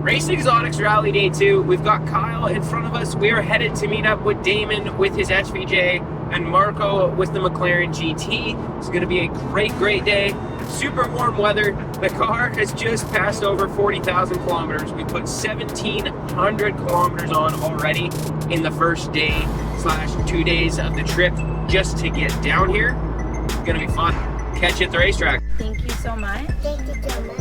Racexotics Rally Day 2. We've got Kyle in front of us. We are headed to meet up with Damon with his SVJ and Marco with the McLaren GT. It's going to be a great day. Super warm weather. The car has just passed over 40,000 kilometers. We put 1,700 kilometers on already in the first day / 2 days of the trip just to get down here. It's going to be fun. Catch you at the racetrack. Thank you so much. Thank you so much.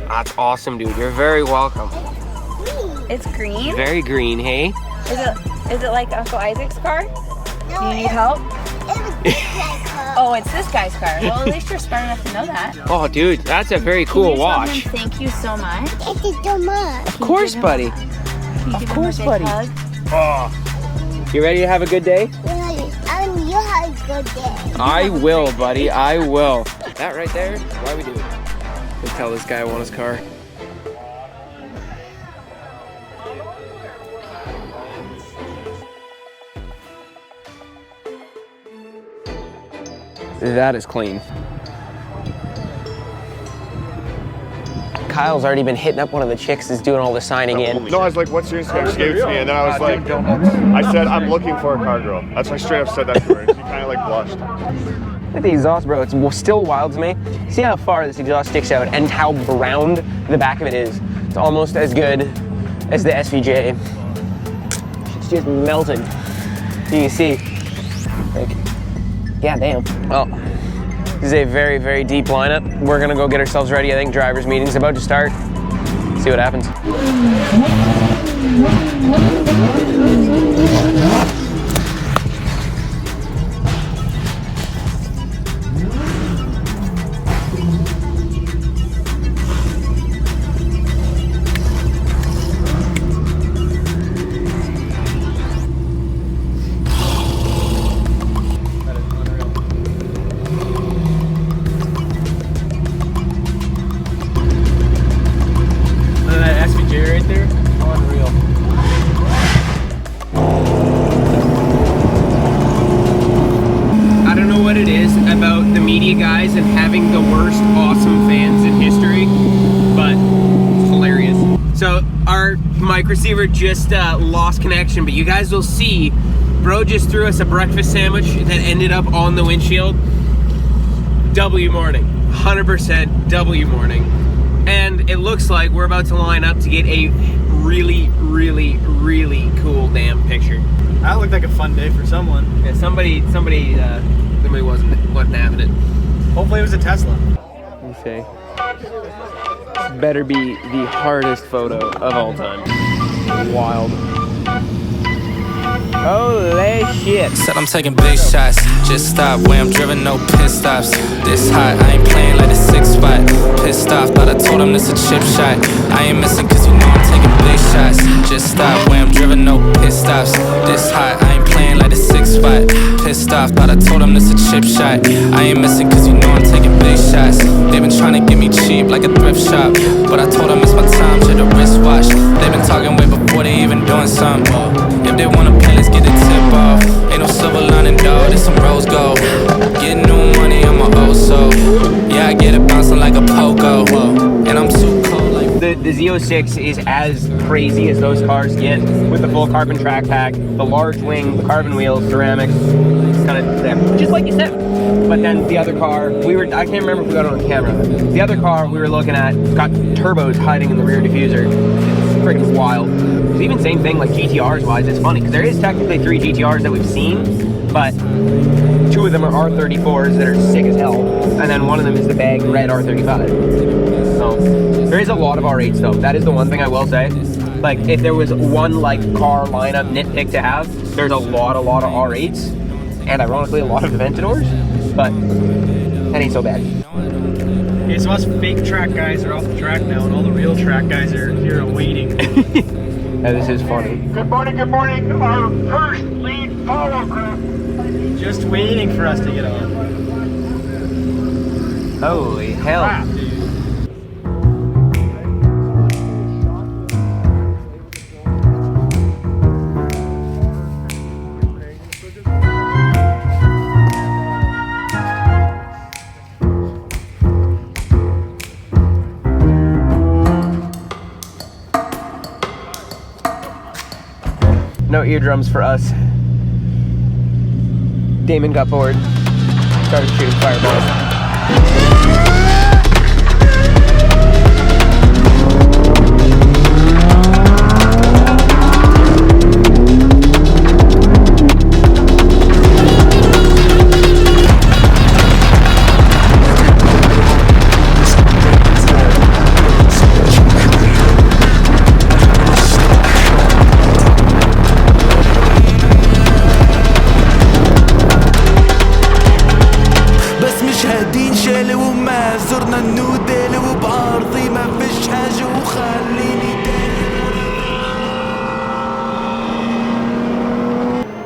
That's awesome, dude. You're very welcome. It's green? Very green, hey? Is it like Uncle Isaac's car? No, Do you need help? It was this guy's car. Oh, it's this guy's car. Well, at least you're smart enough to know that. Oh, dude, that's a very cool Can you tell watch. him thank you so much. Thank you so much. Of course, buddy. Of course, buddy. Hug? Oh. You ready to have a good day? You have a good day. I will, buddy. I will. That right there, why we do it? We'll tell this guy I want his car. That is clean. Kyle's already been hitting up one of the chicks that's doing all the signing in. No, I was like, what's your Instagram? She gave it to me, and then I was like, I said, I'm looking for a car girl. That's why I straight up said that to her. She kind of like blushed. Look at the exhaust, bro. It's still wild to me. See how far this exhaust sticks out and how browned the back of it is. It's almost as good as the SVJ. It's just melted. You can see. Like, yeah, damn. Well, this is a very deep lineup. We're gonna go get ourselves ready. I think driver's meeting's about to start. See what happens. Guys and having the worst awesome fans in history, but it's hilarious. So our mic receiver just lost connection, but you guys will see bro just threw us a breakfast sandwich that ended up on the windshield. W morning, 100% W morning. And it looks like we're about to line up to get a really cool damn picture. That looked like a fun day for someone. Yeah, somebody wasn't having it. Hopefully it was a Tesla. You say. This better be the hardest photo of all time. Wild. Holy shit. Said I'm taking big shots. Just stop where I'm driven, no pit stops. This hot, I ain't playing like a 6 spot. Pissed off, thought I told him this a chip shot. I ain't missing cause you know I'm taking big shots. Just stop where I'm driven, no pit stops. This hot, I ain't playing like a 6 spot. Pissed off, thought I told him this a chip shot. I ain't missing cause you know I'm taking big shots. They been trying to get me cheap like a thrift shop, but I told them it's my time, shit a wristwatch. They been talking way before they even doing something. If they wanna play, let's get the tip off. Ain't no silver lining, dog, this some rose gold. Getting new money, I'm a old soul. Yeah, I get it bouncing like a pogo. And I'm too cold like the Z06 is as crazy as those cars get, with the full carbon track pack, the large wing, the carbon wheels, ceramics, kind of there, just like you said. But then the other car, I can't remember if we got it on camera. The other car we were looking at got turbos hiding in the rear diffuser. It's freaking wild. It's even same thing like GTRs wise. It's funny because there is technically 3 GTRs that we've seen, but 2 of them are R34s that are sick as hell, and then one of them is the bag red R35. So there is a lot of R8s though. That is the one thing I will say. Like if there was one like car lineup nitpick to have, there's a lot of R8s, and ironically a lot of Aventadors, but that ain't so bad. Okay, so us fake track guys are off the track now, and all the real track guys are here waiting. Yeah, this is funny. Good morning, our first lead follow group. Just waiting for us to get on. Holy hell. Crap, dude. No eardrums for us. Damon got bored, started shooting fireballs.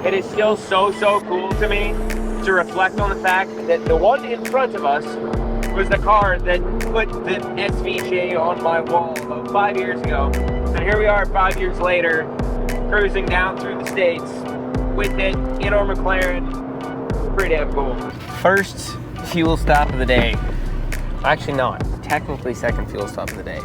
It is still so cool to me to reflect on the fact that the one in front of us was the car that put the SVJ on my wall about 5 years ago. And here we are 5 years later, cruising down through the States with it in our McLaren. Pretty damn cool. First fuel stop of the day. Actually not, technically second fuel stop of the day.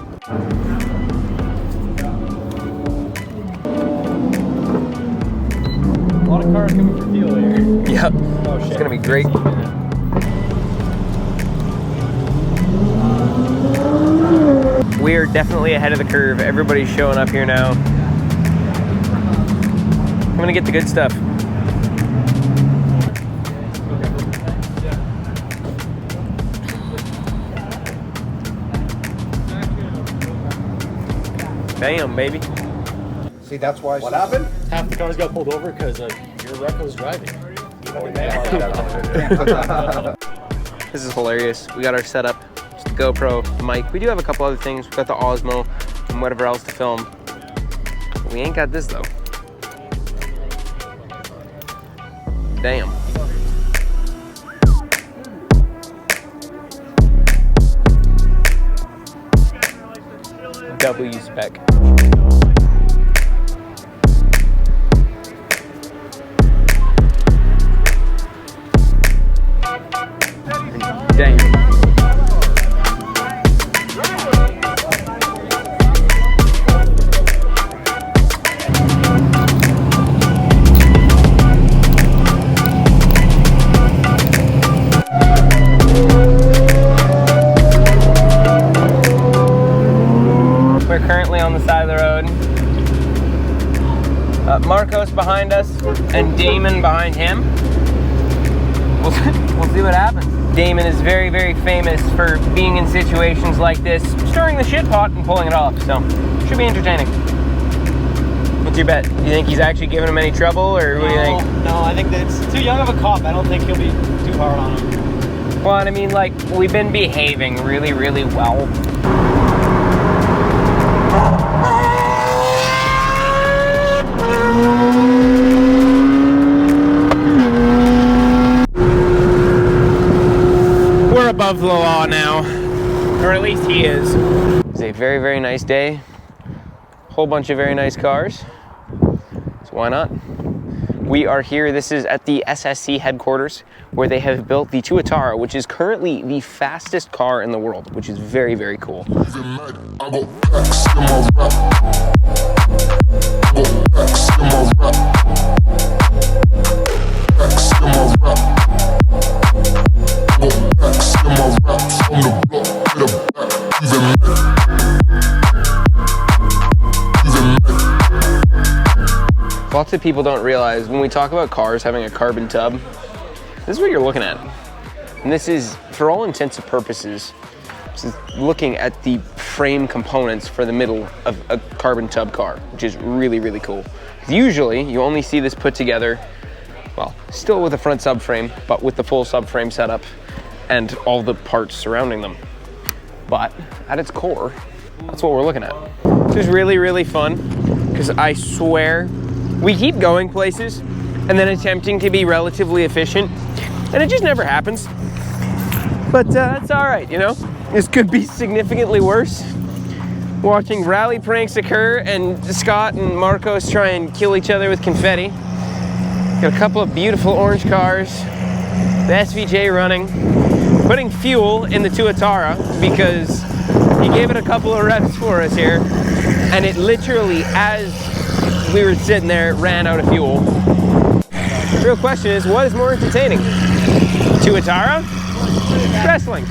A lot of cars coming for fuel here. Yep, Oh shit. it's gonna be great. We are definitely ahead of the curve. Everybody's showing up here now. I'm gonna get the good stuff. Bam, baby. See, that's why. What happened? Half the cars got pulled over because your wreck was driving. This is hilarious. We got our setup, just the GoPro, the mic. We do have a couple other things. We got the Osmo and whatever else to film. But we ain't got this though. Damn. W spec. Damn. We're currently on the side of the road. Marcos behind us and Damon behind him. We'll see what happens. Damon is very famous for being in situations like this, stirring the shit pot and pulling it off, so should be entertaining. What's your bet? You think he's actually giving him any trouble, or what do you think? No, I think that it's too young of a cop. I don't think he'll be too hard on him. Well, I mean, like, we've been behaving really well. We're above the law now, or at least he is. It's a very nice day. Whole bunch of very nice cars, so why not? We are here, this is at the SSC headquarters, where they have built the Tuatara, which is currently the fastest car in the world, which is very cool. Lots of people don't realize when we talk about cars having a carbon tub, this is what you're looking at. And this is, for all intents and purposes, this is looking at the frame components for the middle of a carbon tub car, which is really cool. Usually, you only see this put together, well, still with a front subframe, but with the full subframe setup and all the parts surrounding them. But at its core, that's what we're looking at. This is really fun, because I swear, we keep going places and then attempting to be relatively efficient, and it just never happens. But it's all right, you know? This could be significantly worse. Watching rally pranks occur and Scott and Marcos try and kill each other with confetti. Got a couple of beautiful orange cars, the SVJ running, putting fuel in the Tuatara because he gave it a couple of reps for us here, and it literally, as we were sitting there, ran out of fuel. The real question is, what is more entertaining? Tuatara? Wrestling.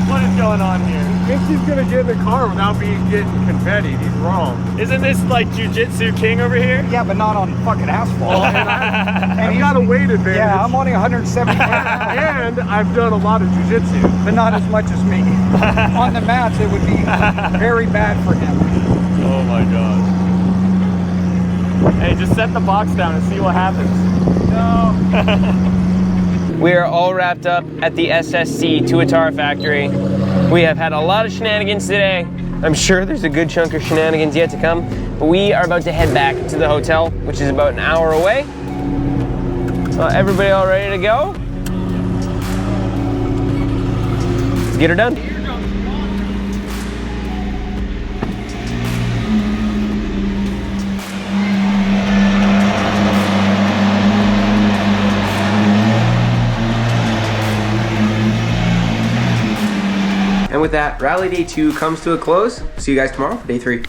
What is going on here? If he's gonna get in the car without getting confetti, he's wrong. Isn't this like Jiu-Jitsu King over here? Yeah, but not on fucking asphalt. I've got a weight advantage. Yeah, I'm only 170 pounds, and I've done a lot of jiu-jitsu. but not as much as me. On the mats, it would be very bad for him. Oh my god. Hey, just set the box down and see what happens. No. We are all wrapped up at the SSC Tuatara factory. We have had a lot of shenanigans today. I'm sure there's a good chunk of shenanigans yet to come. But we are about to head back to the hotel, which is about an hour away. Everybody all ready to go? Let's get her done. And with that, Rally Day 2 comes to a close. See you guys tomorrow for Day 3.